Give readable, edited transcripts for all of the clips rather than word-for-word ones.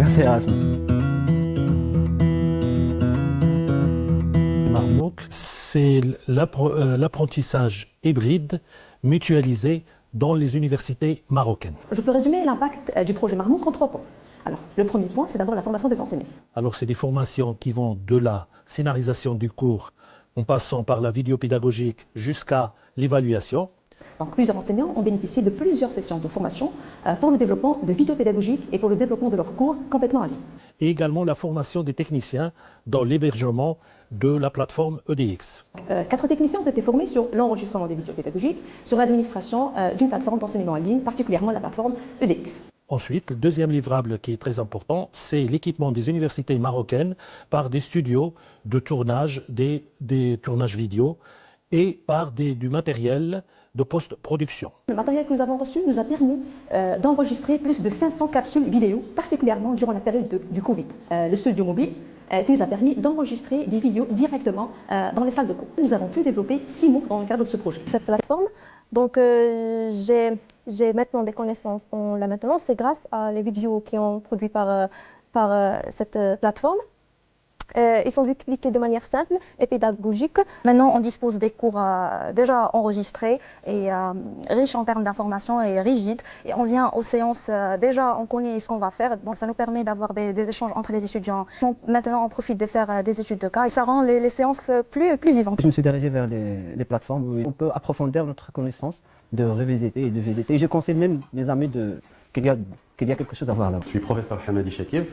Merci Erasmus. Marmouk, c'est l'apprentissage hybride mutualisé dans les universités marocaines. Je peux résumer l'impact du projet Marmouk en 3 points. Alors, le premier point, c'est d'abord la formation des enseignants. Alors, c'est des formations qui vont de la scénarisation du cours, en passant par la vidéo pédagogique jusqu'à l'évaluation. Donc, plusieurs enseignants ont bénéficié de plusieurs sessions de formation pour le développement de vidéos pédagogiques et pour le développement de leurs cours complètement en ligne. Et également la formation des techniciens dans l'hébergement de la plateforme EDX. 4 techniciens ont été formés sur l'enregistrement des vidéos pédagogiques, sur l'administration d'une plateforme d'enseignement en ligne, particulièrement la plateforme EDX. Ensuite, le deuxième livrable qui est très important, c'est l'équipement des universités marocaines par des studios de tournage, des tournages vidéo et par du matériel de post-production. Le matériel que nous avons reçu nous a permis d'enregistrer plus de 500 capsules vidéo, particulièrement durant la période du Covid. Le studio mobile qui nous a permis d'enregistrer des vidéos directement dans les salles de cours. Nous avons pu développer 6 mots dans le cadre de ce projet. Cette plateforme, donc j'ai maintenant des connaissances dans la maintenance, c'est grâce à les vidéos qui ont produit par cette plateforme. Ils sont expliqués de manière simple et pédagogique. Maintenant, on dispose des cours déjà enregistrés et riches en termes d'informations et rigides. Et on vient aux séances, déjà on connaît ce qu'on va faire, donc ça nous permet d'avoir des échanges entre les étudiants. Maintenant, on profite de faire des études de cas et ça rend les séances plus vivantes. Je me suis dirigé vers les plateformes où on peut approfondir notre connaissance, de revisiter et de visiter. Et je conseille même mes amis qu'il y a quelque chose à voir là. Je suis professeur Hamadi Shakir.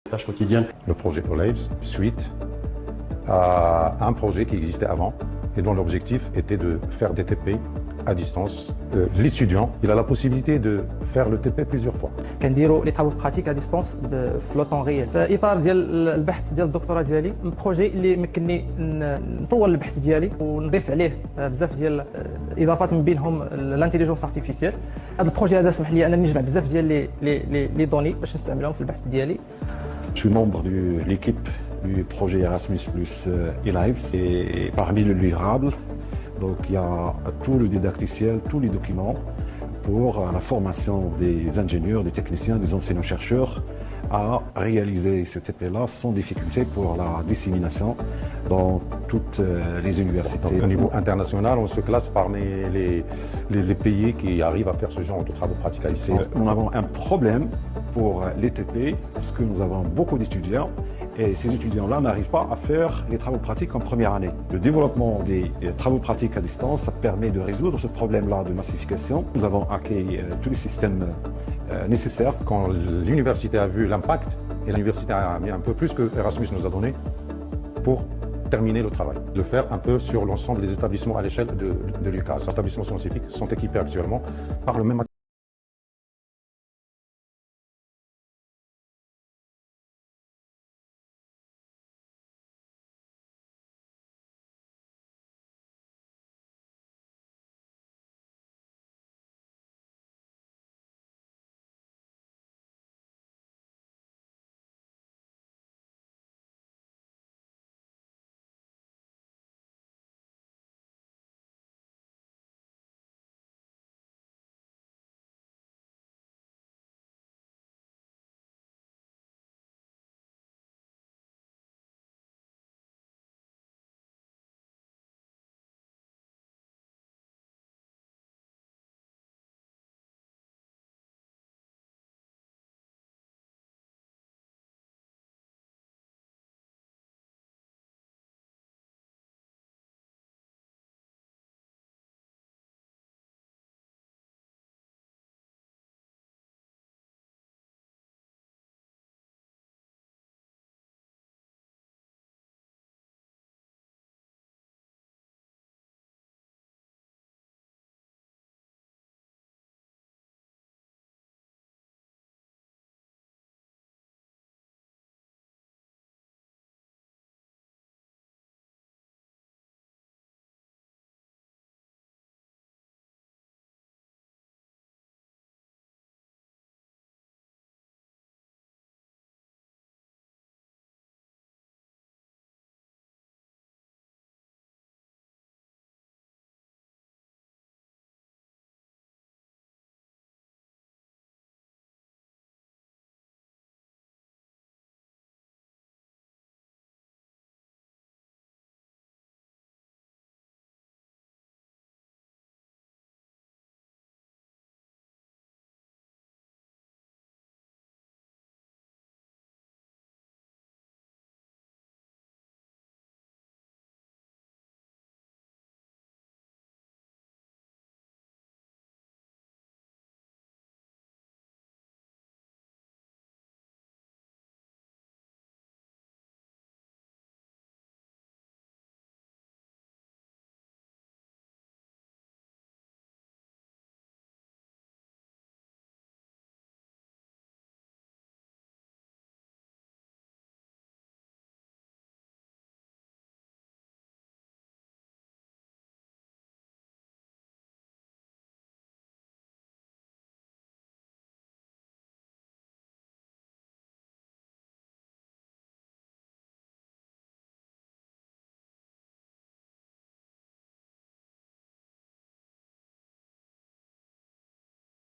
Tâches quotidiennes. Le projet Olives, suite à un projet qui existait avant et dont l'objectif était de faire des TP à distance. L'étudiant, il a la possibilité de faire le TP plusieurs fois. كنديروا لي طابو براتيك ا ديستونس في لو طون ريال في اطار ديال البحث ديال الدكتوراه ديالي بروجي اللي مكنني نطور البحث ديالي ونضيف عليه بزاف ديال الاضافات من بينهم الانتيليجونس ارتيفيسيال. هذا البروجي هذا سمح لي انني نجمع بزاف ديال لي دوني باش نستعملهم في البحث ديالي. Je suis membre de l'équipe du projet Erasmus Plus eLives et parmi le livrable, donc il y a tout le didacticiel, tous les documents pour la formation des ingénieurs, des techniciens, des enseignants-chercheurs à réaliser ce TP-là sans difficulté pour la dissémination dans toutes les universités. Au niveau international, on se classe parmi les pays qui arrivent à faire ce genre de travaux pratiques à distance. Nous avons un problème pour les TP parce que nous avons beaucoup d'étudiants et ces étudiants-là n'arrivent pas à faire les travaux pratiques en première année. Le développement des travaux pratiques à distance, ça permet de résoudre ce problème-là de massification. Nous avons acquis tous les systèmes nécessaires. Quand l'université a vu l'impact, et l'université a mis un peu plus que Erasmus nous a donné pour terminer le travail, de faire un peu sur l'ensemble des établissements à l'échelle de l'UCAS. Les établissements scientifiques sont équipés actuellement par le même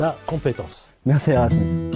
la compétence. Merci Erasmus.